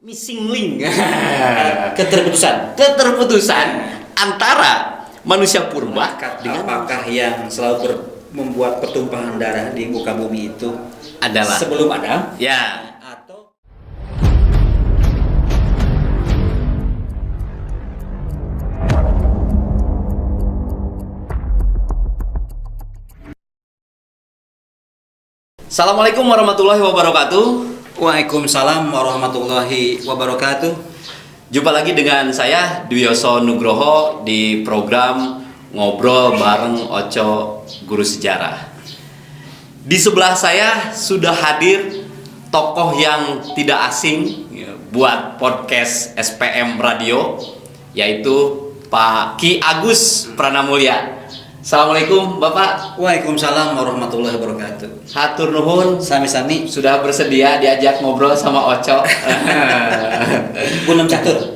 missing link. Keterputusan Antara manusia purba dengan apakah yang selalu membuat pertumpahan darah di muka bumi itu adalah sebelum Adam ya. atau Assalamualaikum warahmatullahi wabarakatuh. Waalaikumsalam warahmatullahi wabarakatuh. Jumpa lagi dengan saya Dwiyoso Nugroho di program Ngobrol bareng Oco Guru Sejarah. Di sebelah saya sudah hadir tokoh yang tidak asing buat podcast SPM Radio, yaitu Pak Ki Agus Pranamulya. Assalamualaikum Bapak. Waalaikumsalam warahmatullahi wabarakatuh. Hatur nuhun Sami-sami sudah bersedia diajak ngobrol sama Oco. Gunung Catur.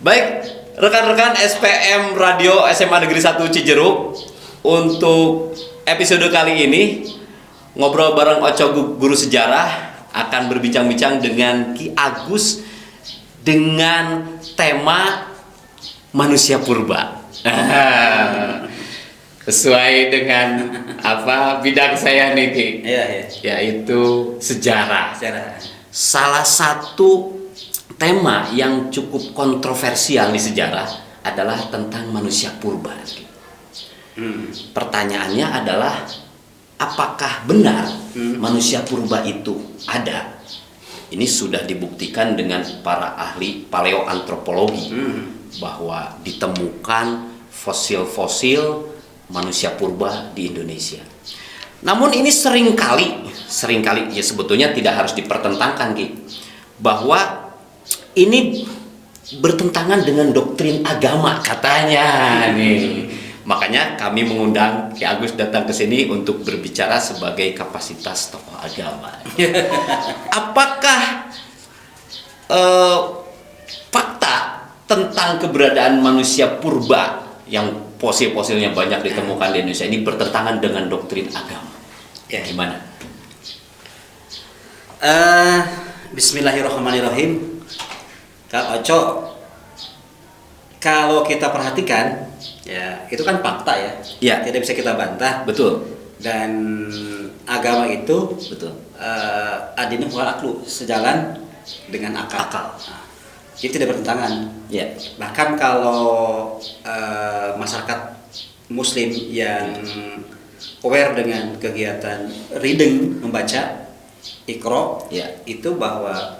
Baik, rekan-rekan SPM Radio SMA Negeri 1 Cijeruk, untuk episode kali ini ngobrol bareng Oco Guru Sejarah akan berbincang-bincang dengan Ki Agus dengan tema manusia purba. Sesuai dengan apa bidang saya nih Ki, yaitu sejarah. Salah satu tema yang cukup kontroversial di sejarah adalah tentang manusia purba. Pertanyaannya adalah, apakah benar manusia purba itu ada? Ini sudah dibuktikan dengan para ahli paleoantropologi bahwa ditemukan fosil-fosil manusia purba di Indonesia. Namun ini seringkali ya sebetulnya tidak harus dipertentangkan Ki, bahwa ini bertentangan dengan doktrin agama katanya nih. Makanya kami mengundang Ki Agus datang ke sini untuk berbicara sebagai kapasitas tokoh agama. Apakah fakta tentang keberadaan manusia purba yang fosil-fosilnya banyak ditemukan di Indonesia ini bertentangan dengan doktrin agama? Ya, gimana? Bismillahirrahmanirrahim. Kak Oco, kalau kita perhatikan, ya itu kan fakta ya. Ya. Tidak bisa kita bantah. Betul. Dan agama itu Betul. adinu wal aklu, sejalan dengan akal. Nah, jadi tidak bertentangan. Ya. Bahkan kalau masyarakat Muslim yang aware dengan kegiatan reading, membaca, Iqra, itu bahwa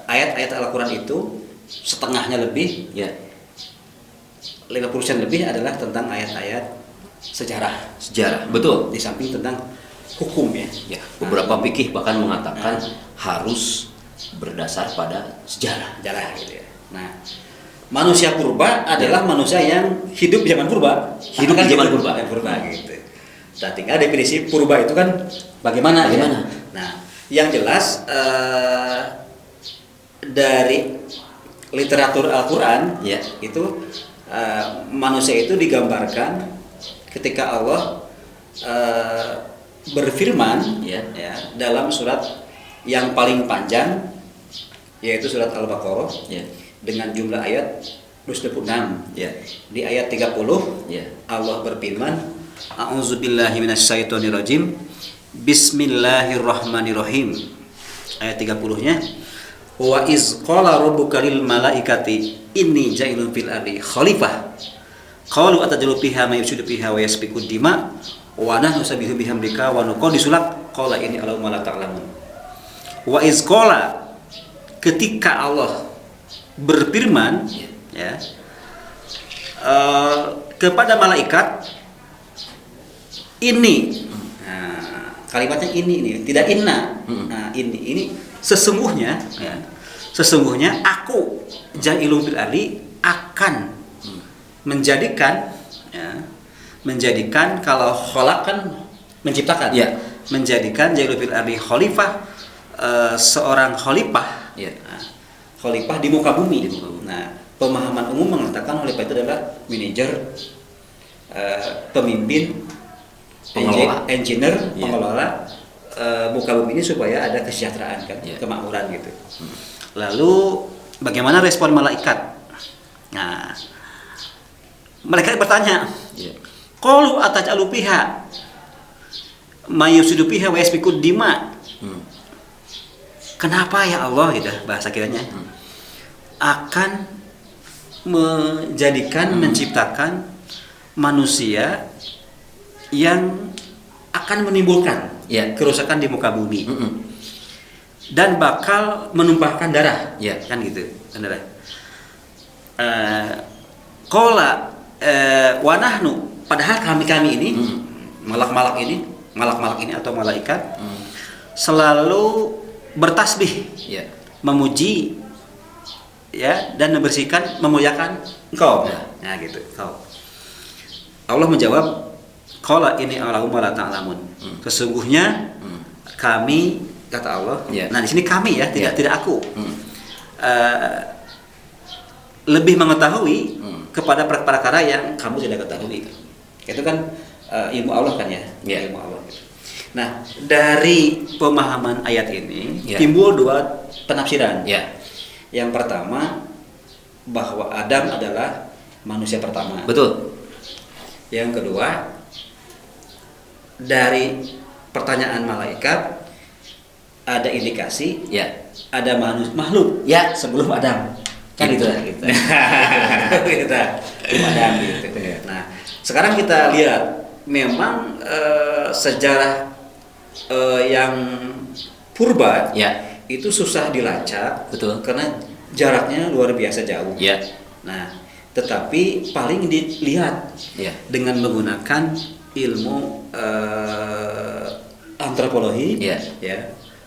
ayat-ayat Al-Quran itu setengahnya lebih, 50% lebih adalah tentang ayat-ayat sejarah, betul. di samping tentang hukum ya. Beberapa fikih bahkan mengatakan harus berdasar pada sejarah gitu ya. Nah, manusia purba adalah manusia yang hidup zaman purba, Hidup di zaman purba. Gitu. Nah, tinggal definisi purba itu kan bagaimana? Ya? Nah, yang jelas dari literatur Al-Quran itu manusia itu digambarkan ketika Allah berfirman dalam surat yang paling panjang, yaitu surat Al-Baqarah dengan jumlah ayat 26. Di ayat 30 Allah berfirman, A'udzubillahi minasyaitonirrajim, Bismillahirrahmanirrahim. Ayat 30-nya, wa iz qala rabbuka lil malaikati inni ja'ilun fil ardi khalifah qalu atajlu fiha may yusidu fiha wa yasfiku dima wa nahnu nusabbihu bihamdika wa nuqaddisu lak qala inni a'lamu ma la ta'lamun. Wa iz qala, ketika Allah berfirman kepada malaikat, ini kalimatnya ini tidak inna. Nah, ini sesungguhnya aku ja'ilun fil ardi akan menjadikan kalau khalaq kan menciptakan, menjadikan ja'ilun fil ardi khalifah, seorang khalifah, khalifah di muka bumi. Nah, pemahaman umum mengatakan khalifah itu adalah manajer, pemimpin, engineer, pengelola muka bumi ini supaya ada kesejahteraan kan, Ya. kemakmuran gitu. Lalu bagaimana respon malaikat? Nah, mereka bertanya, Ya. qalu ataj'alu fiha may yufsidu fiha wa yasfiku dima. Kenapa ya Allah, gitu bahasa kiranya, akan menjadikan menciptakan manusia yang akan menimbulkan Ya. kerusakan di muka bumi dan bakal menumpahkan darah, Ya. kan gitu, kan darah. Qala wa nahnu, padahal kami ini malak-malak ini atau malaikat selalu bertasbih, Ya. memuji ya, dan membersihkan, memuliakan engkau. Ya. Nah gitu, kau. Allah menjawab, qala ini a'lamu ma la ta'lamun. Sesungguhnya kami, kata Allah. Ya. Nah, di sini kami ya, tidak Ya. tidak aku. Lebih mengetahui kepada perkara yang kamu tidak ketahui. Itu kan ilmu Allah kan ya, Ya. ilmu Allah. Nah, dari pemahaman ayat ini Ya. timbul dua penafsiran. Ya. Yang pertama, bahwa Adam adalah manusia pertama. Betul. Yang kedua, dari pertanyaan malaikat ada indikasi Ya. ada makhluk Ya. sebelum Adam. Kan Gitu. itu lah kita. Kita sebelum Adam gitu. Nah, sekarang kita lihat memang sejarah yang purba Ya. itu susah dilacak. Betul. Karena jaraknya luar biasa jauh. Ya. Nah, tetapi paling dilihat Ya. dengan menggunakan ilmu antropologi, Ya.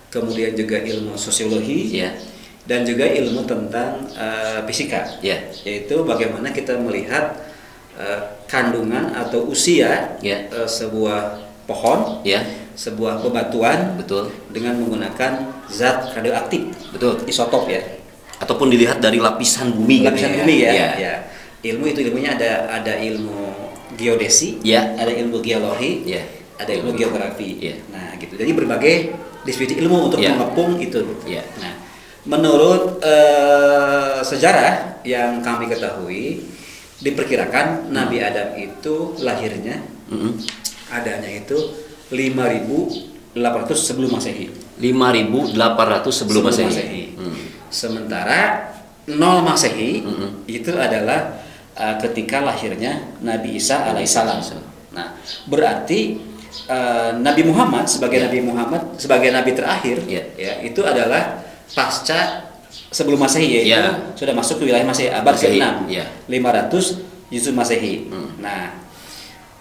kemudian juga ilmu sosiologi, Ya. dan juga ilmu tentang fisika, Ya. yaitu bagaimana kita melihat kandungan atau usia Ya. sebuah pohon, Ya. sebuah bebatuan Betul. dengan menggunakan zat radioaktif, Betul. isotop ya. Ataupun dilihat dari lapisan bumi. Lapisan gitu bumi ya. Ya. Ya. Ilmunya ada ilmu geodesi, Ya. ada ilmu geologi, Ya. ada ilmu geografi. Ya. Nah, gitu. Jadi berbagai disiplin ilmu untuk Ya. mengepung itu. Ya. Nah, menurut sejarah yang kami ketahui, diperkirakan Nabi Adam itu lahirnya adanya itu 5.800 sebelum Masehi. 5.800 sebelum Masehi. Sementara 0 Masehi itu adalah ketika lahirnya Nabi Isa alaihissalam. Nah, berarti Nabi Muhammad sebagai Ya. sebagai nabi terakhir, Ya. ya, itu adalah pasca sebelum Masehi, yaitu Ya. sudah masuk ke wilayah Masehi abad Masehi, ke-6, ya. 500 Yusuf Masehi. Nah,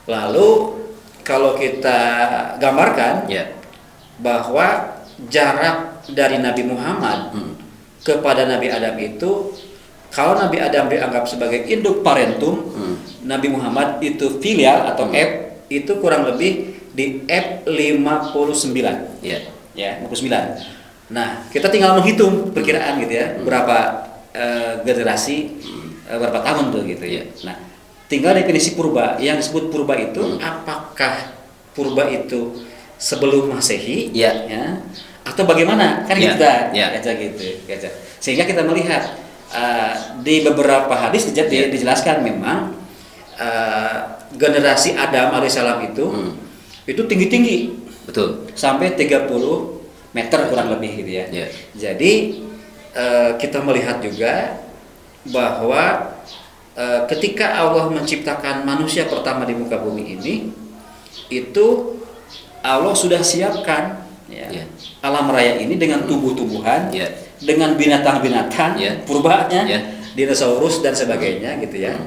lalu kalau kita gambarkan Ya. bahwa jarak dari Nabi Muhammad kepada Nabi Adam itu, kalau Nabi Adam dianggap sebagai induk parentum, Nabi Muhammad itu filial atau F, itu kurang lebih di F59. Ya. Ya, 59. Nah, kita tinggal menghitung perkiraan gitu ya, berapa generasi, berapa tahun tuh gitu ya. Nah, tinggal definisi purba. Yang disebut purba itu apakah purba itu sebelum Masehi, Ya. atau bagaimana? Kan Ya. kita Ya. gitu. Sehingga kita melihat di beberapa hadis dijelaskan memang generasi Adam alaihissalam itu tinggi-tinggi, Betul. sampai 30 meter kurang lebih gitu ya. Ya. Jadi kita melihat juga bahwa ketika Allah menciptakan manusia pertama di muka bumi ini, itu Allah sudah siapkan ya, Ya. alam raya ini dengan tumbuh-tumbuhan, Ya. dengan binatang-binatang, Ya. purbanya, Ya. dinosaurus dan sebagainya gitu ya,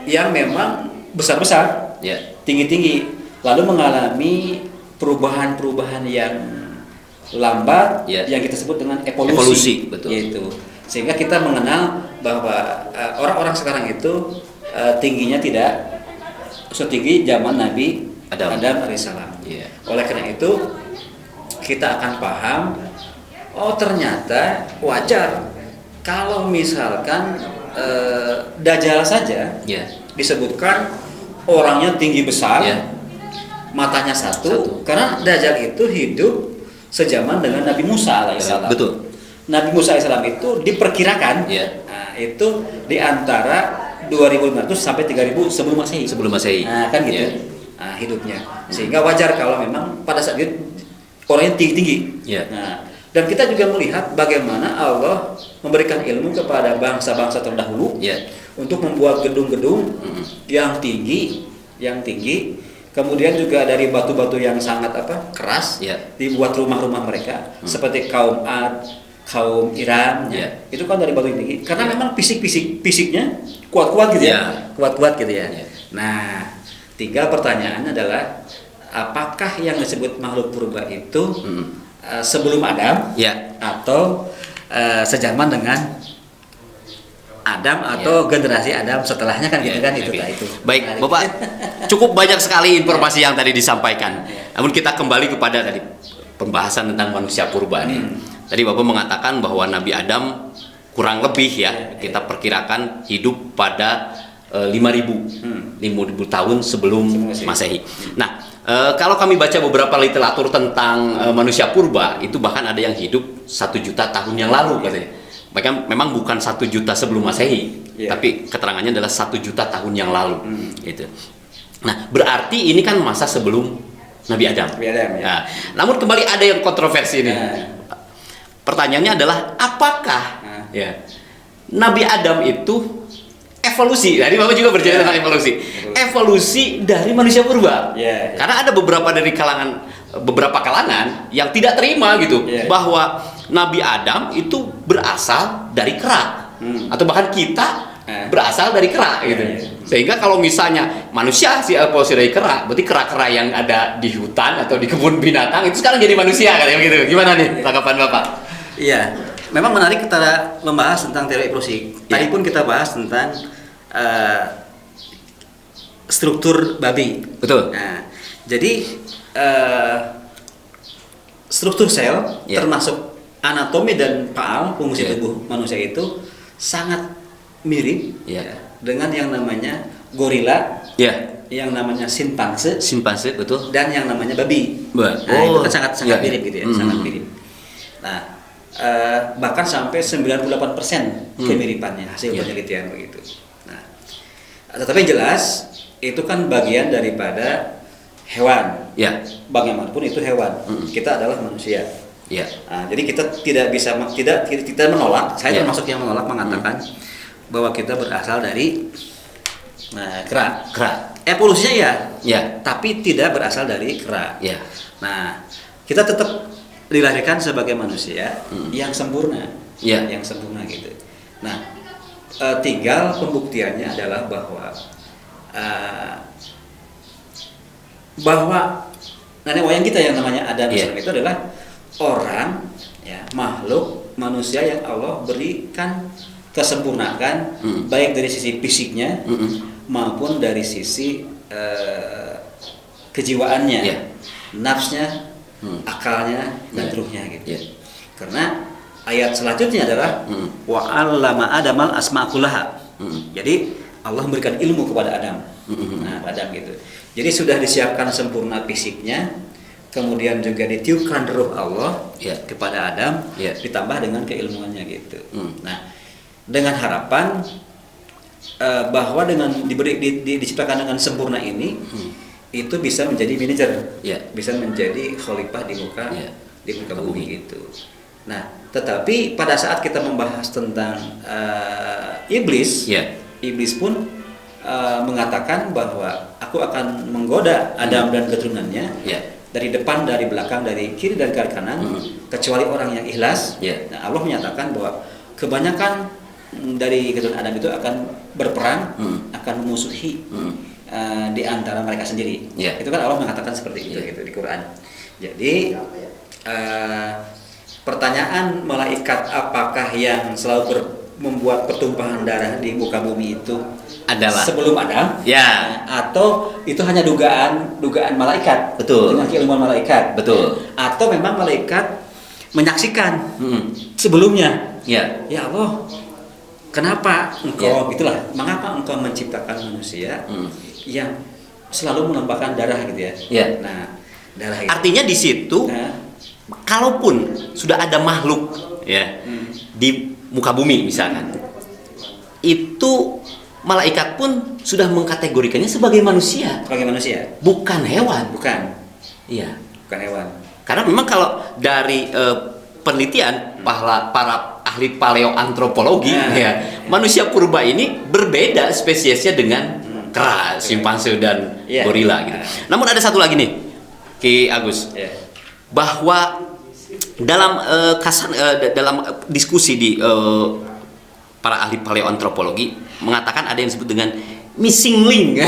yang memang besar-besar, Ya. tinggi-tinggi, lalu mengalami perubahan-perubahan yang lambat, Ya. yang kita sebut dengan Evolusi, evolusi, betul. yaitu sehingga kita mengenal bahwa orang-orang sekarang itu tingginya tidak setinggi zaman Nabi Adam. alaihissalam. Ya. Oleh karena itu kita akan paham, oh ternyata wajar kalau misalkan Dajjal saja Ya. disebutkan orangnya tinggi besar, Ya. matanya satu. Karena Dajjal itu hidup sejaman dengan Nabi Musa alaihissalam. Betul. Nabi Musa alaihissalam itu diperkirakan itu di antara 2.500 sampai 3.000 sebelum Masehi. Sebelum Masehi. Nah, kan gitu. Hidupnya. Sehingga wajar kalau memang pada saat itu orangnya tinggi-tinggi. Nah, dan kita juga melihat bagaimana Allah memberikan ilmu kepada bangsa-bangsa terdahulu untuk membuat gedung-gedung yang tinggi, kemudian juga dari batu-batu yang sangat keras, dibuat rumah-rumah mereka seperti kaum Ad, kaum Iram, itu kan dari batu yang tinggi. Karena memang fisiknya kuat-kuat gitu kuat-kuat gitu ya. Nah, tinggal pertanyaannya adalah apakah yang disebut makhluk purba itu sebelum Adam atau sejaman dengan Adam atau generasi Adam setelahnya kan gitu kan itu. Baik, Bapak, cukup banyak sekali informasi yang tadi disampaikan. Namun kita kembali kepada tadi pembahasan tentang manusia purba nih. Tadi Bapak mengatakan bahwa Nabi Adam kurang lebih kita perkirakan hidup pada 5.000 tahun sebelum Masehi. Nah, kalau kami baca beberapa literatur tentang manusia purba, itu bahkan ada yang hidup 1 juta tahun yang lalu katanya. Bahkan memang bukan 1 juta sebelum Masehi, tapi keterangannya adalah 1 juta tahun yang lalu. Gitu. Nah, berarti ini kan masa sebelum Nabi Adam. Nah, namun kembali ada yang kontroversi ini. Pertanyaannya adalah apakah Nabi Adam itu evolusi? Tadi Bapak juga bercerita tentang evolusi. Evolusi dari manusia purba. Karena ada beberapa kalangan yang tidak terima gitu bahwa Nabi Adam itu berasal dari kera, atau bahkan kita berasal dari kera gitu. Sehingga kalau misalnya manusia evolusi dari kera, berarti kera-kera yang ada di hutan atau di kebun binatang itu sekarang jadi manusia katanya gitu. Gimana nih tanggapan Bapak? Iya, memang menarik kita membahas tentang teori evolusi. Tadi pun kita bahas tentang struktur babi. Betul. Nah, jadi struktur sel termasuk anatomi dan faal fungsi tubuh manusia itu sangat mirip dengan yang namanya gorila, yang namanya simpanse, betul, dan yang namanya babi. Itu kan sangat mirip gitu ya, sangat mirip. Nah, bahkan sampai 98% kemiripannya hasil penelitian begitu. Nah, tetapi jelas itu kan bagian daripada hewan. Bagaimanapun itu hewan. Kita adalah manusia. Nah, jadi kita tidak bisa tidak menolak. Saya termasuk yang menolak, mengatakan bahwa kita berasal dari kera. Evolusinya tapi tidak berasal dari kera. Nah, kita tetap dilahirkan sebagai manusia yang sempurna, yang sempurna gitu. Nah, tinggal pembuktiannya adalah bahwa nenek moyang kita yang namanya Adam itu adalah orang, makhluk manusia yang Allah berikan kesempurnaan, baik dari sisi fisiknya maupun dari sisi kejiwaannya, nafsnya, akalnya, dan ruhnya gitu. Karena ayat selanjutnya adalah wa 'allama Adamal asma' kullaha. Jadi Allah memberikan ilmu kepada Adam. Adam gitu. Jadi sudah disiapkan sempurna fisiknya, kemudian juga ditiupkan ruh Allah kepada Adam, ditambah dengan keilmuannya gitu. Nah, dengan harapan bahwa dengan diciptakan dengan sempurna ini, itu bisa menjadi manajer, bisa menjadi khalifah di muka bumi gitu. Nah, tetapi pada saat kita membahas tentang iblis, iblis pun mengatakan bahwa aku akan menggoda Adam dan keturunannya dari depan, dari belakang, dari kiri dan dari kanan, kecuali orang yang ikhlas. Nah, Allah menyatakan bahwa kebanyakan dari keturunan Adam itu akan berperang, akan memusuhi di antara mereka sendiri. Itu kan Allah mengatakan seperti itu gitu di Quran. Jadi pertanyaan malaikat apakah yang selalu membuat pertumpahan darah di muka bumi itu adalah sebelum Adam, atau itu hanya dugaan malaikat, dengan keilmuan malaikat, atau memang malaikat menyaksikan sebelumnya. Ya Allah, kenapa engkau mengapa engkau menciptakan manusia yang selalu menumpahkan darah gitu ya. Ya. Nah, darah itu. Artinya di situ, kalaupun sudah ada makhluk ya di muka bumi misalkan, itu malaikat pun sudah mengkategorikannya sebagai manusia, bukan hewan. Bukan. Iya. Bukan hewan. Karena memang kalau dari penelitian para ahli paleoantropologi, manusia purba ini berbeda spesiesnya dengan kera, simpanse dan gorila gitu. Namun ada satu lagi nih, Ki Agus, bahwa dalam dalam diskusi di para ahli paleoantropologi mengatakan ada yang disebut dengan missing link,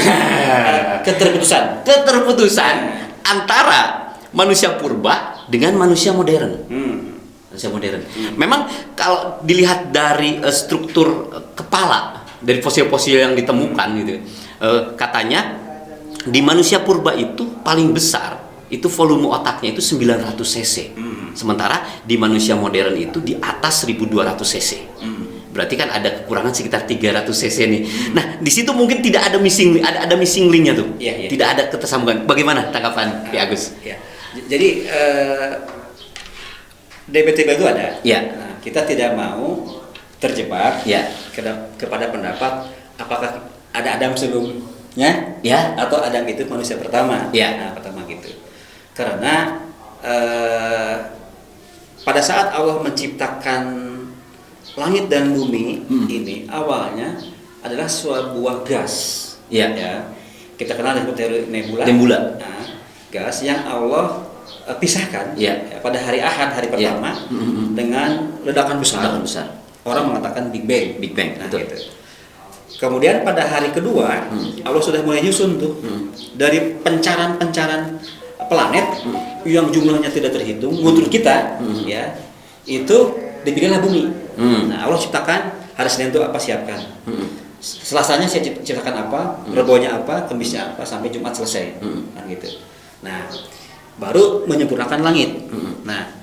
keterputusan antara manusia purba dengan manusia modern. Manusia modern. Memang kalau dilihat dari struktur kepala dari fosil-fosil yang ditemukan gitu, katanya di manusia purba itu paling besar itu volume otaknya itu 900 cc. Sementara di manusia modern itu di atas 1200 cc. Berarti kan ada kekurangan sekitar 300 cc nih. Nah, di situ mungkin tidak ada missing, ada missing linknya tuh. Tidak ada ketersambungan. Bagaimana tanggapan Ki Agus? Jadi debatable itu ada. Nah, kita tidak mau terjebak kepada pendapat apakah ada Adam sebelumnya atau Adam itu manusia pertama. Nah, pertama gitu. Karena pada saat Allah menciptakan langit dan bumi ini awalnya adalah sebuah gas. Kita kenal dengan teori nebula. Nah, gas yang Allah pisahkan pada hari Ahad, hari pertama dengan ledakan besar. Orang mengatakan Big Bang. Nah, gitu. Kemudian pada hari kedua Allah sudah mulai nyusun tuh dari pencaran-pencaran planet yang jumlahnya tidak terhitung menurut kita itu dibikinlah bumi. Nah, Allah ciptakan hari Senin itu apa siapkan. Selasanya saya ciptakan apa, Rebonya apa, Kamisnya apa, sampai Jumat selesai. Kan gitu. Nah, baru menyempurnakan langit. Nah,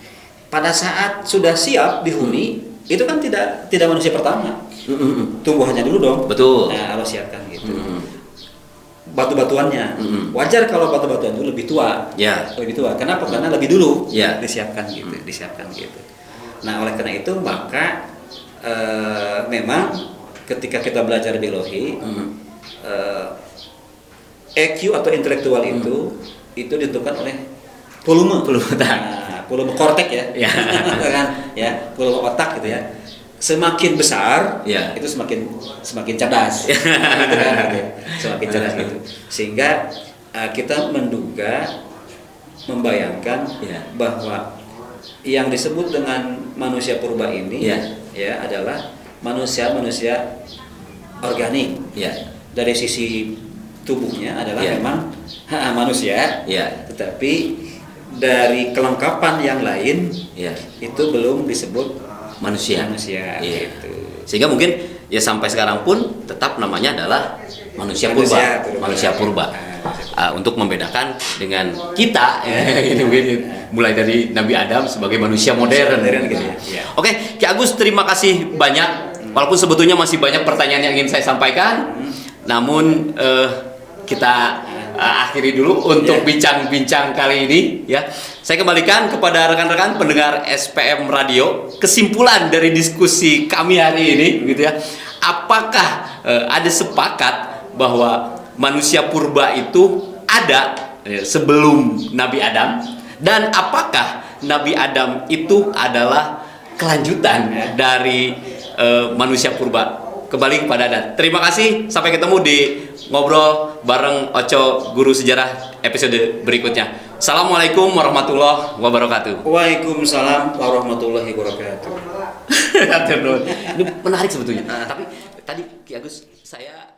pada saat sudah siap dihuni, itu kan tidak manusia pertama. Tumbuhannya dulu dong. Betul. Nah, Allah siapkan gitu. Batu-batuannya. Wajar kalau batu-batuan itu lebih tua. Lebih tua. Kenapa? Karena lebih dulu disiapkan gitu. Nah, oleh karena itu maka memang ketika kita belajar biologi, EQ atau intelektual itu ditentukan oleh volume kortek volume otak gitu ya. Semakin besar itu semakin cerdas. Gitu kan, gitu. Semakin cerdas gitu. Sehingga kita membayangkan bahwa yang disebut dengan manusia purba ini adalah manusia organik. Dari sisi tubuhnya adalah memang manusia, tetapi dari kelengkapan yang lain itu belum disebut manusia. Gitu. Sehingga mungkin sampai sekarang pun tetap namanya adalah manusia purba. Untuk membedakan dengan kita ini mungkin mulai dari Nabi Adam sebagai manusia modern gitu. Oke, Ki Agus, terima kasih banyak. Walaupun sebetulnya masih banyak pertanyaan yang ingin saya sampaikan, namun kita akhiri dulu untuk bincang-bincang kali ini ya. Saya kembalikan kepada rekan-rekan pendengar SPM Radio kesimpulan dari diskusi kami hari ini gitu ya. Apakah ada sepakat bahwa manusia purba itu ada sebelum Nabi Adam, dan apakah Nabi Adam itu adalah kelanjutan dari manusia purba? Kembali kepada Anda. Terima kasih, sampai ketemu di ngobrol bareng Oco Guru Sejarah episode berikutnya. Assalamualaikum warahmatullahi wabarakatuh. Waalaikumsalam warahmatullahi wabarakatuh. Ini menarik sebetulnya. Tapi tadi Ki Agus, saya